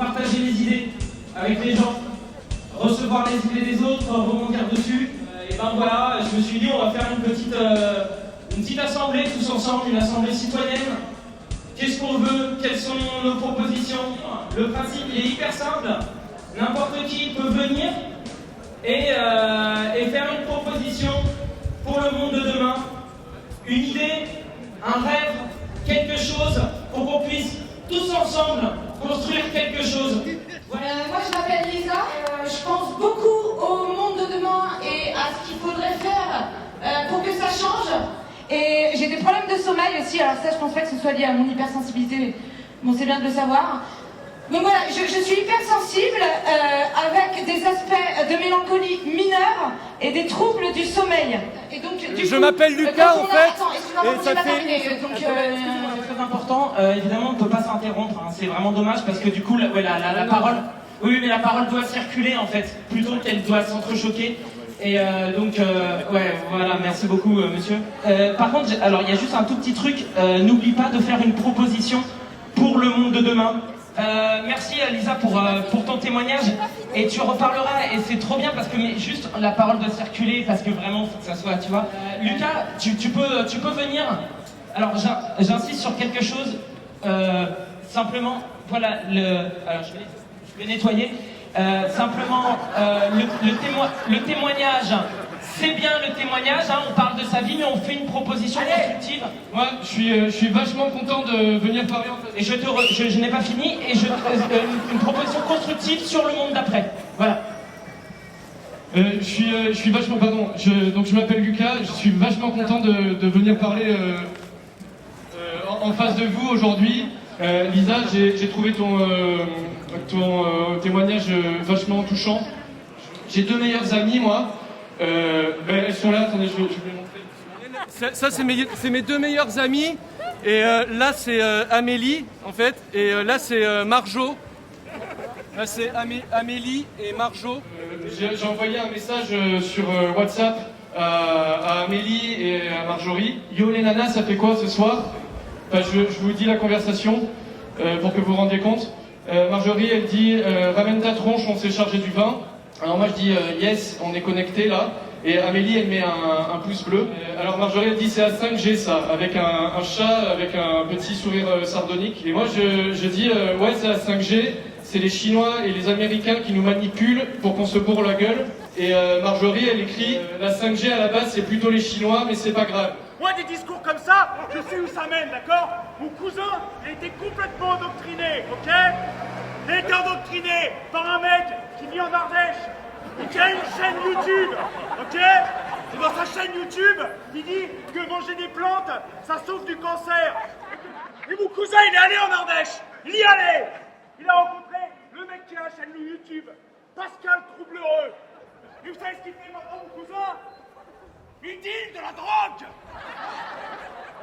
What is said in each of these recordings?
partager les idées avec les gens, recevoir les idées des autres, rebondir dessus. Et ben voilà, je me suis dit on va faire une petite assemblée tous ensemble, une assemblée citoyenne. Qu'est-ce qu'on veut? Quelles sont nos propositions? Le principe il est hyper simple. N'importe qui peut venir et faire une proposition pour le monde de demain. Une idée, un rêve, quelque chose pour qu'on puisse tous ensemble construire quelque chose. Moi je m'appelle Lisa, je pense beaucoup au monde de demain et à ce qu'il faudrait faire pour que ça change. Et j'ai des problèmes de sommeil aussi, alors ça je pense pas que ce soit lié à mon hypersensibilité, mais bon c'est bien de le savoir. Donc voilà, je suis hypersensible avec des aspects de mélancolie mineure et des troubles du sommeil. Et donc, je m'appelle Lucas en fait. Attends, excuse-moi, et ça fait... C'est très important, évidemment on ne peut pas s'interrompre, hein. C'est vraiment dommage parce que du coup la parole... Oui mais la parole doit circuler en fait, plutôt qu'elle doit s'entrechoquer. Et ouais, voilà, merci beaucoup monsieur. Par contre, alors il y a juste un tout petit truc, n'oublie pas de faire une proposition pour le monde de demain. Merci Lisa pour ton témoignage et tu reparleras et c'est trop bien parce que mais juste la parole doit circuler parce que vraiment faut que ça soit, tu vois. Lucas, tu peux venir. Alors j'insiste sur quelque chose, simplement, voilà, alors je vais nettoyer. Simplement, le témoignage, c'est bien le témoignage, hein, on parle de sa vie, mais on fait une proposition constructive. Moi, je suis vachement content de venir parler en fait. Et je n'ai pas fini, et une proposition constructive sur le monde d'après. Voilà. Je suis vachement, pardon, donc je m'appelle Lucas, je suis vachement content de venir parler en face de vous aujourd'hui. Lisa, j'ai trouvé ton témoignage vachement touchant. J'ai deux meilleures amies, moi. Elles sont là, attendez, je vais vous les montrer. Ça, c'est mes deux meilleures amies. Et là, c'est Amélie, en fait. Et là, c'est Marjo. Là, c'est Amélie et Marjo. J'ai envoyé un message sur WhatsApp à Amélie et à Marjorie. Yo les nanas, ça fait quoi ce soir? Enfin, je vous dis la conversation pour que vous vous rendiez compte. Marjorie, elle dit ramène ta tronche, on s'est chargé du vin. Alors moi je dis yes, on est connecté là. Et Amélie elle met un pouce bleu. Alors Marjorie elle dit c'est à 5G ça, avec un chat, avec un petit sourire sardonique. Et moi je dis ouais c'est à 5G, c'est les Chinois et les Américains qui nous manipulent pour qu'on se bourre la gueule. Et Marjorie elle écrit la 5G à la base c'est plutôt les Chinois mais c'est pas grave. Moi, des discours comme ça, je sais où ça mène, d'accord? Mon cousin a été complètement endoctriné, ok? Il a été endoctriné par un mec qui vit en Ardèche et qui a une chaîne YouTube, ok? Et dans sa chaîne YouTube, il dit que manger des plantes, ça sauve du cancer. Et mon cousin, il est allé en Ardèche, il y est allé. Il a rencontré le mec qui a la chaîne YouTube, Pascal Troublereux. Et vous savez ce qu'il fait maintenant, mon cousin? Il deal de la drogue!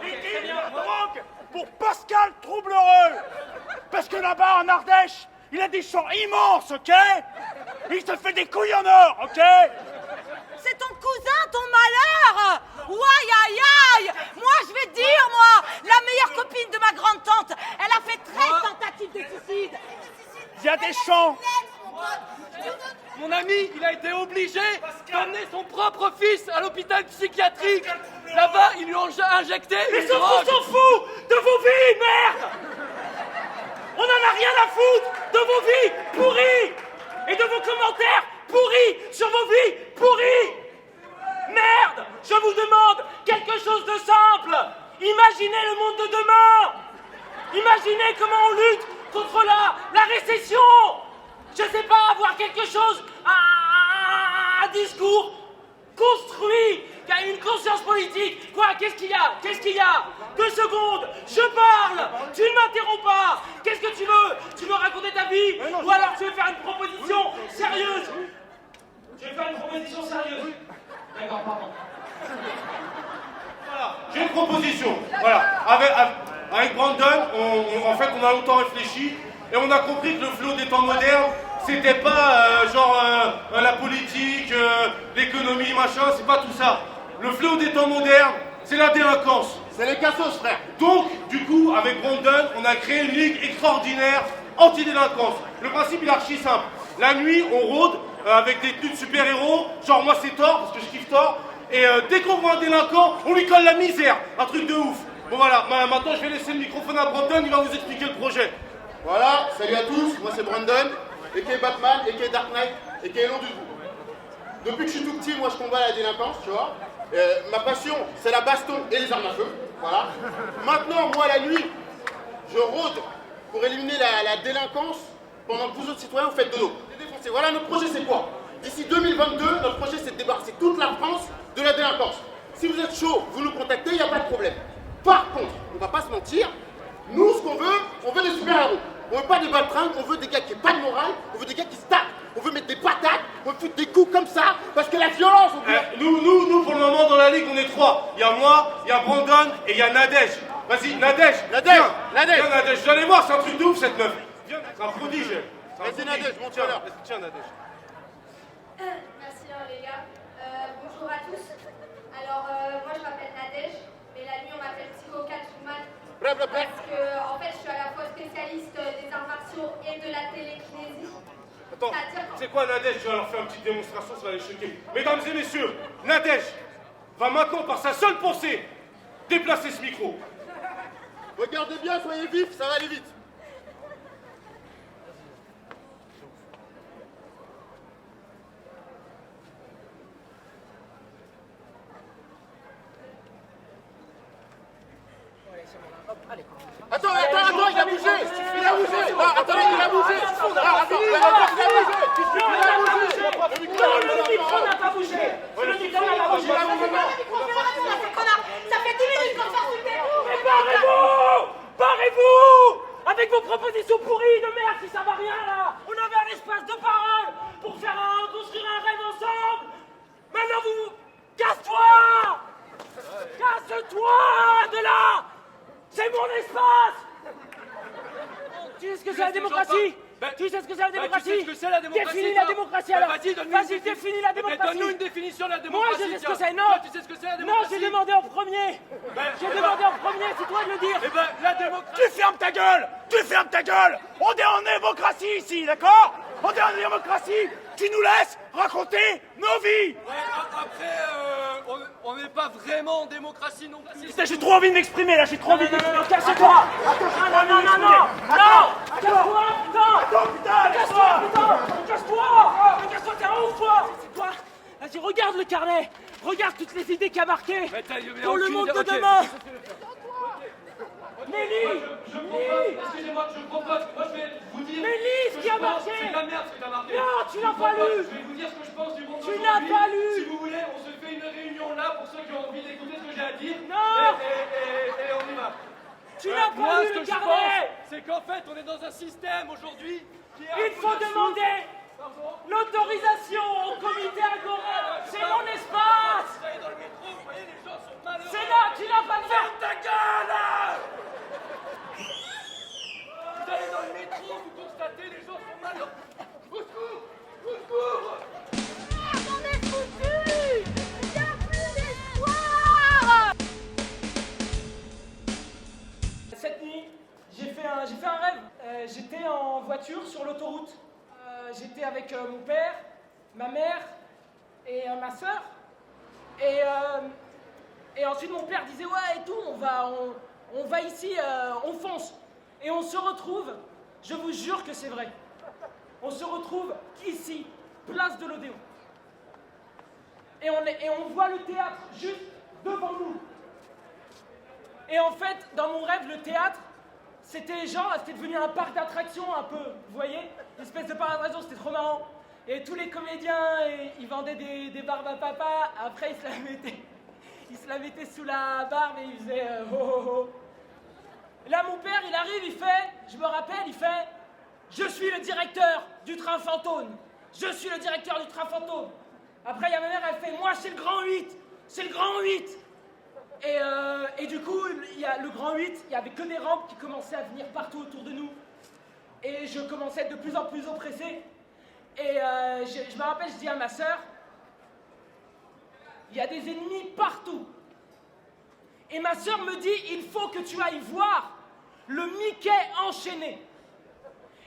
Il deal de la drogue pour Pascal Troublereux! Parce que là-bas, en Ardèche, il a des champs immenses, ok? Il se fait des couilles en or, ok? C'est ton cousin, ton malheur! Ouaille, aïe, aïe! Moi, je vais te dire, moi, la meilleure copine de ma grande-tante, elle a fait 13 tentatives de suicide! Il y a des champs! Mon ami, il a été obligé d'emmener son propre fils à l'hôpital psychiatrique. Là-bas, ils lui ont injecté Mais une sauf drogue. qu'on s'en fout de vos vies, merde! On en a rien à foutre de vos vies pourries et de vos commentaires pourris sur vos vies pourries! Merde! Je vous demande quelque chose de simple! Imaginez le monde de demain! Imaginez comment on lutte contre la récession! Je sais pas, avoir quelque chose, un discours construit, qui a une conscience politique. Quoi? Qu'est-ce qu'il y a? Qu'est-ce qu'il y a? 2 secondes, je parle, tu ne m'interromps pas. Qu'est-ce que tu veux? Tu veux raconter ta vie? Ou alors tu veux faire une proposition sérieuse? Je vais faire une proposition sérieuse. D'accord, pardon. Voilà, j'ai une proposition. Voilà, avec Brandon, en fait, on a longtemps réfléchi et on a compris que le flot des temps modernes, c'était pas la politique, l'économie, machin, c'est pas tout ça. Le fléau des temps modernes, c'est la délinquance. C'est les cassos, frère. Donc, du coup, avec Brandon, on a créé une ligue extraordinaire anti-délinquance. Le principe il est archi simple. La nuit, on rôde avec des tenues de super-héros. Genre moi c'est Thor, parce que je kiffe Thor. Et dès qu'on voit un délinquant, on lui colle la misère. Un truc de ouf. Bon voilà, maintenant je vais laisser le microphone à Brandon, il va vous expliquer le projet. Voilà, salut à tous, moi c'est Brandon, a.k.a. Batman, a.k.a. Dark Knight, a.k.a. Long du Bout. Depuis que je suis tout petit, moi je combats la délinquance, tu vois. Ma passion, c'est la baston et les armes à feu, voilà. Maintenant, moi la nuit, je rôde pour éliminer la délinquance pendant que vous autres citoyens vous faites de l'eau. Les défoncer. Voilà, notre projet c'est quoi? D'ici 2022, notre projet c'est de débarrasser toute la France de la délinquance. Si vous êtes chaud, vous nous contactez, il n'y a pas de problème. Par contre, on va pas se mentir, nous ce qu'on veut, on veut des super-héros. On veut pas des baltringues, on veut des gars qui n'ont pas de morale, on veut des gars qui se tapent, on veut mettre des patates, on veut foutre des coups comme ça, parce que la violence, on veut... Nous, pour le moment, dans la ligue, on est 3. Il y a moi, il y a Brandon et il y a Nadège. Vas-y, Nadège. Nadège. Viens, Nadège. Vous allez voir, c'est un truc de ouf, cette meuf. Viens, c'est un prodige. Vas-y, Nadège, montre-la. Tiens, Nadège. Merci les gars. Bonjour à tous. Alors moi je m'appelle Nadège, mais la nuit on m'appelle Psycho Catwoman. Parce que en fait je suis à la fois spécialiste des arts martiaux et de la télékinésie. Attends, c'est quoi Nadège? Je vais leur faire une petite démonstration, ça va les choquer. Mesdames et messieurs, Nadège va maintenant par sa seule pensée déplacer ce micro. Regardez bien, soyez vifs, ça va aller vite. Attends, il a bougé. Il a bougé. Non, attendez, il a bougé. Le micro n'a pas bougé. Le micro n'a pas bougé. Ça fait 10 minutes qu'on sort du début. Barrez-vous avec vos propositions pourries de merde qui servent à rien là. On avait un espace de parole pour construire un rêve ensemble. Maintenant vous... Casse-toi. Casse-toi de là. C'est mon espace. Tu sais ce que c'est la démocratie? Tu sais ce que c'est la démocratie? Tu sais ce que c'est la démocratie? Définis la démocratie alors. Vas-y, définis la démocratie. Donne-nous une définition de la démocratie. Moi je sais ce que c'est, non. Toi, tu sais ce que c'est la démocratie? Non, j'ai demandé en premier. J'ai demandé en premier, c'est toi de le dire. Eh ben, la démocratie... Tu fermes ta gueule! Tu fermes ta gueule! On est en démocratie ici, d'accord? On est en démocratie! Tu nous laisses raconter nos vies! Ouais, après, on n'est pas vraiment en démocratie non plus. J'ai trop envie de m'exprimer là, j'ai trop envie de m'exprimer! Casse-toi. Non. Casse-toi, putain. Casse-toi, t'es un ouf, toi. C'est toi. Vas-y, regarde le carnet. Regarde toutes les idées qu'il y a marquées pour le monde de demain. Mais lis. Excusez-moi, je propose, moi je vais vous dire... Mais lis ce qui a marqué. C'est de la merde ce que t'as marqué. Non, tu n'as pas lu. Je vais vous dire ce que je pense du monde Tu d'aujourd'hui. n'as pas lu. Si vous voulez, on se fait une réunion là pour ceux qui ont envie d'écouter ce que j'ai à dire. Non. Et on y va. Tu n'as Moi, pas ce lu que le je carnet. pense, c'est qu'en fait, on est dans un système aujourd'hui qui est... Il faut demander l'autorisation au comité Agora. C'est mon espace. Vous allez dans le métro, vous voyez, les gens sont malheureux. C'est là, tu n'as pas de faire. Ta gueule là. Vous allez dans le métro, vous constatez, les gens sont malheureux. Au secours. Au secours. On est foutus. Il n'y a plus d'espoir. Cette nuit, j'ai fait un rêve. J'étais en voiture sur l'autoroute. J'étais avec mon père, ma mère et ma soeur. Et ensuite mon père disait ouais et tout, on va ici, on fonce. Et on se retrouve, je vous jure que c'est vrai, on se retrouve ici, place de l'Odéon. Et on voit le théâtre juste devant nous. Et en fait, dans mon rêve, le théâtre, c'était devenu un parc d'attractions un peu, vous voyez? Une espèce de parc d'attractions, c'était trop marrant. Et tous les comédiens, ils vendaient des barbes à papa, après ils se la mettaient sous la barbe et ils faisaient oh oh oh. Et là mon père, il arrive, il fait, je me rappelle, il fait « Je suis le directeur du train fantôme. Je suis le directeur du train fantôme. » Après, il y a ma mère, elle fait « Moi, c'est le grand 8. C'est le grand 8. » Et du coup, il y a le grand 8, il n'y avait que des rampes qui commençaient à venir partout autour de nous. Et je commençais à être de plus en plus oppressé. Et je me rappelle, je dis à ma sœur, il y a des ennemis partout. Et ma sœur me dit, il faut que tu ailles voir le Mickey enchaîné.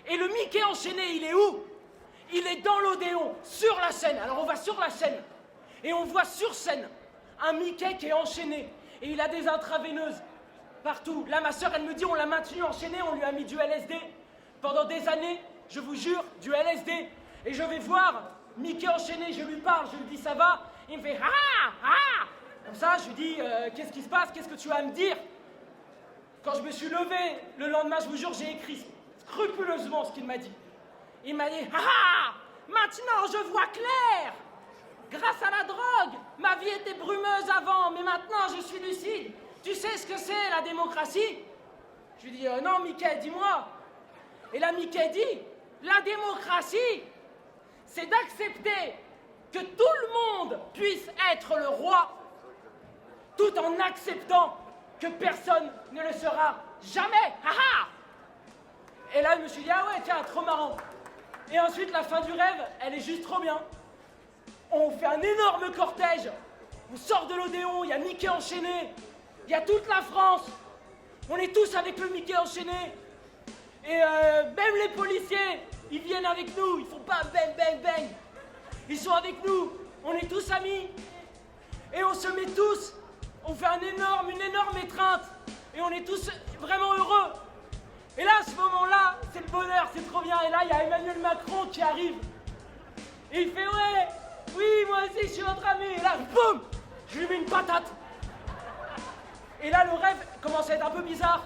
Et le Mickey enchaîné, il est où? Il est dans l'Odéon, sur la scène. Alors on va sur la scène, et on voit sur scène un Mickey qui est enchaîné, et il a des intraveineuses partout. Là, ma soeur, elle me dit, on l'a maintenu enchaîné, on lui a mis du LSD. Pendant des années, je vous jure, du LSD. Et je vais voir Mickey enchaîné, je lui parle, je lui dis, ça va? Il me fait, ah, ah. Comme ça, je lui dis, qu'est-ce qui se passe? Qu'est-ce que tu as à me dire? Quand je me suis levé, le lendemain, je vous jure, j'ai écrit scrupuleusement ce qu'il m'a dit. Il m'a dit, ah, maintenant je vois clair. Grâce à la drogue, ma vie était brumeuse avant, mais maintenant je suis lucide. Tu sais ce que c'est la démocratie? Je lui dis, non Mickey, dis-moi. Et là Mickey dit, la démocratie, c'est d'accepter que tout le monde puisse être le roi, tout en acceptant que personne ne le sera jamais. Ha ha. Et là je me suis dit, ah ouais, tiens, trop marrant. Et ensuite, la fin du rêve, elle est juste trop bien. On fait un énorme cortège. On sort de l'Odéon, il y a Mickey enchaîné. Il y a toute la France. On est tous avec le Mickey enchaîné. Et même les policiers, ils viennent avec nous. Ils font pas bang, bang, bang. Ils sont avec nous. On est tous amis. Et on se met tous. On fait une énorme étreinte. Et on est tous vraiment heureux. Et là, à ce moment-là, c'est le bonheur, c'est trop bien. Et là, il y a Emmanuel Macron qui arrive. Et il fait, ouais, oui, moi aussi, je suis votre ami. Et là, boum, je lui mets une patate. Et là, le rêve commence à être un peu bizarre.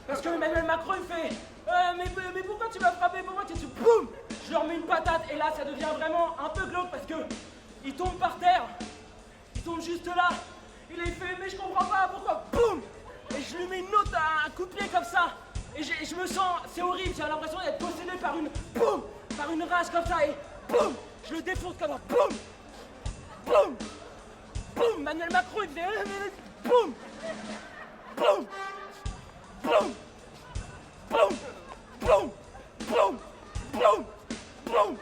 Parce que Emmanuel Macron, il fait, mais pourquoi tu m'as frappé? Pourquoi tu boum, je leur mets une patate. Et là, ça devient vraiment un peu glauque parce que il tombe par terre. Il tombe juste là. Il fait, mais je comprends pas, pourquoi? Boum. Et je lui mets un coup de pied comme ça. Et je me sens, c'est horrible, j'ai l'impression d'être possédé par une rage comme ça, et boum, je le défonce comme ça, boum, boum, boum, Emmanuel Macron, il faisait, boum, boum, boum, boum, boum, boum, boum, boum.